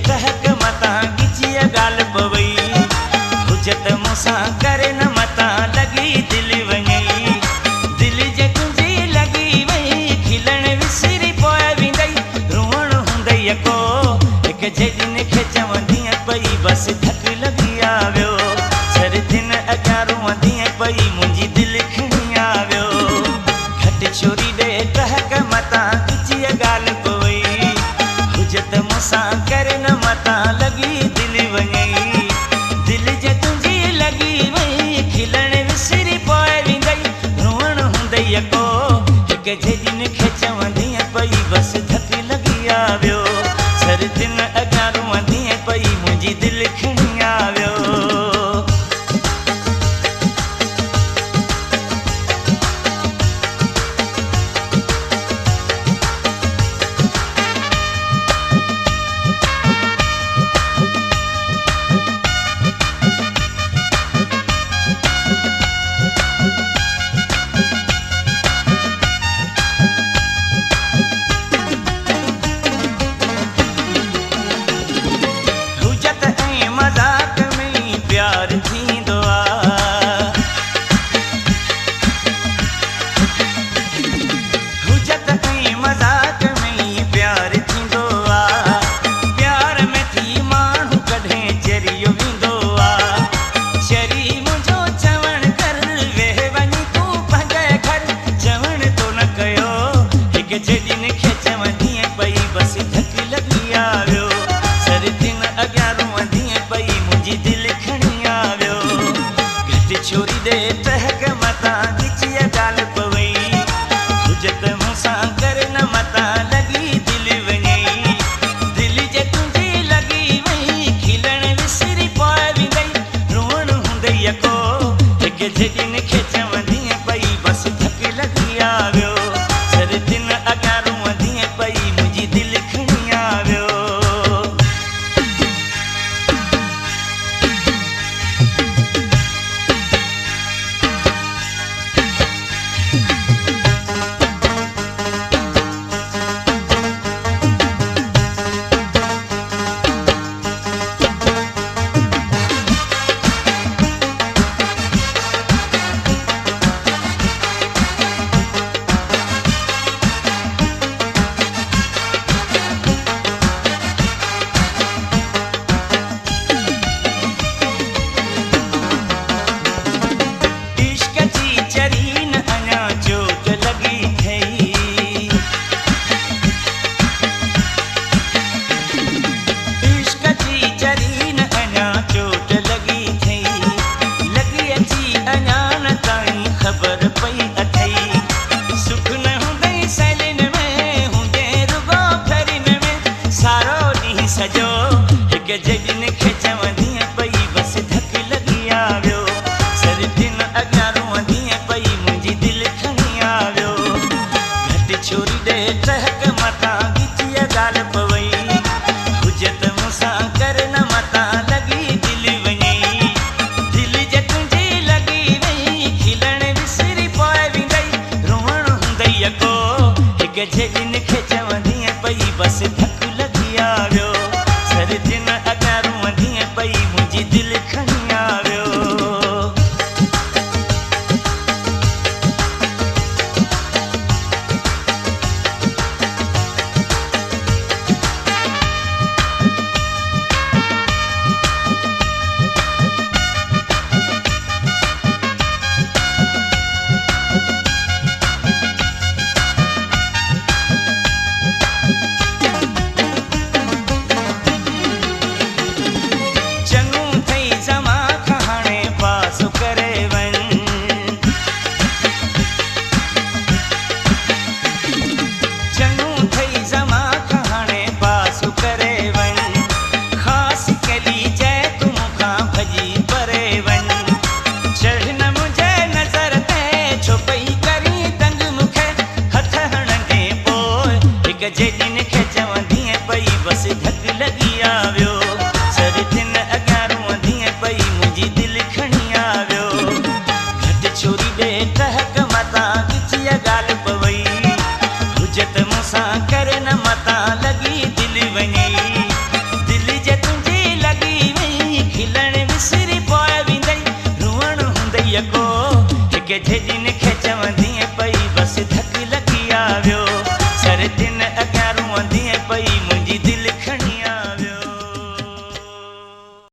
टहक मता गिचिया गाल पवई हुजत मुसा करे न मता लगी दिल वञई दिल जे तुंहिंजी लगी वई खिलण विसरी पोइ वेंदई रोअण हूंदई को हिक जॾहिं खे चवंदी पई बस धक लगी आवियो सरदिन अॻियां रोअंदी पई मुंहिंजी दिल खणी आवियो घट छोरी ॾे टहक मता गिचिया गाल पवई हुजत मुसा करे न मता लगी दिल वञई दिल जे तुंहिंजी लगी वई खिलण विसरी पोइ वेंदई रोअण हूंदई को हिक जॾहिं खे चवंदी पई बस धक लगी आवियो सरदिन अॻियां रोअंदी पई मुंहिंजी दिल खणी आवियो हुजत ऐं मज़ाक में प्यार थींदो हुजत ऐं मज़ाक में प्यार थींदो प्यार में थी माण्हू कॾहिं चरियो वेंदो चरी मुंहिंजो चवण कर वेह वञी तूं पंहिंजे घर चवण तो न कयो हिक जॾहिं खे चवंदी पई बस धक लगी आवियो सरदिन अॻियां रोअंदी पई मुंहिंजी दिल खणी आवियो घट छोरी ॾे टहक मता गिचिया गाल पवई हुजत मूंसां करे न मता लगी दिल वञई दिल जे तुंहिंजी लगी वई खिलण विसरी पोइ वेंदई रोअण हूंदई को हिक जॾहिं खे चवंदी पई बस धक लगी आवियो सरदिन अॻियां रोअंदी पई मुंहिंजी दिल खणी आवियो इश्क जी चरी न अञा चोट लगी थई इश्क जी चरी न अञा चोट लगी थई लगी अची अञा न ताईं ख़बर पई अथई सुख न हूंदई सैलिन में हूंदे रुगो फरिन में सारो ॾींहुं सॼो हिक जॾहिं खे चवंदी पई बस धक लगी आवियो सरदिन अॻियां रोअंदी पई मुंहिंजी दिल खणी आवियो घट छोरी ॾे टहक मता गिचिया गाल पवई हुजत मूंसां करे न मता लगी दिल वञई दिल जे तुंहिंजी लगी वई खिलण विसरी पोइ वेंदई रोअण हूंदई को हिक जॾहिं खे चवंदी पई बस धक लगी आवियो सरदिन अॻियां रोअंदी पई मुंहिंजी दिल खणी आवियो यको हिक झेजिन खे चवंदी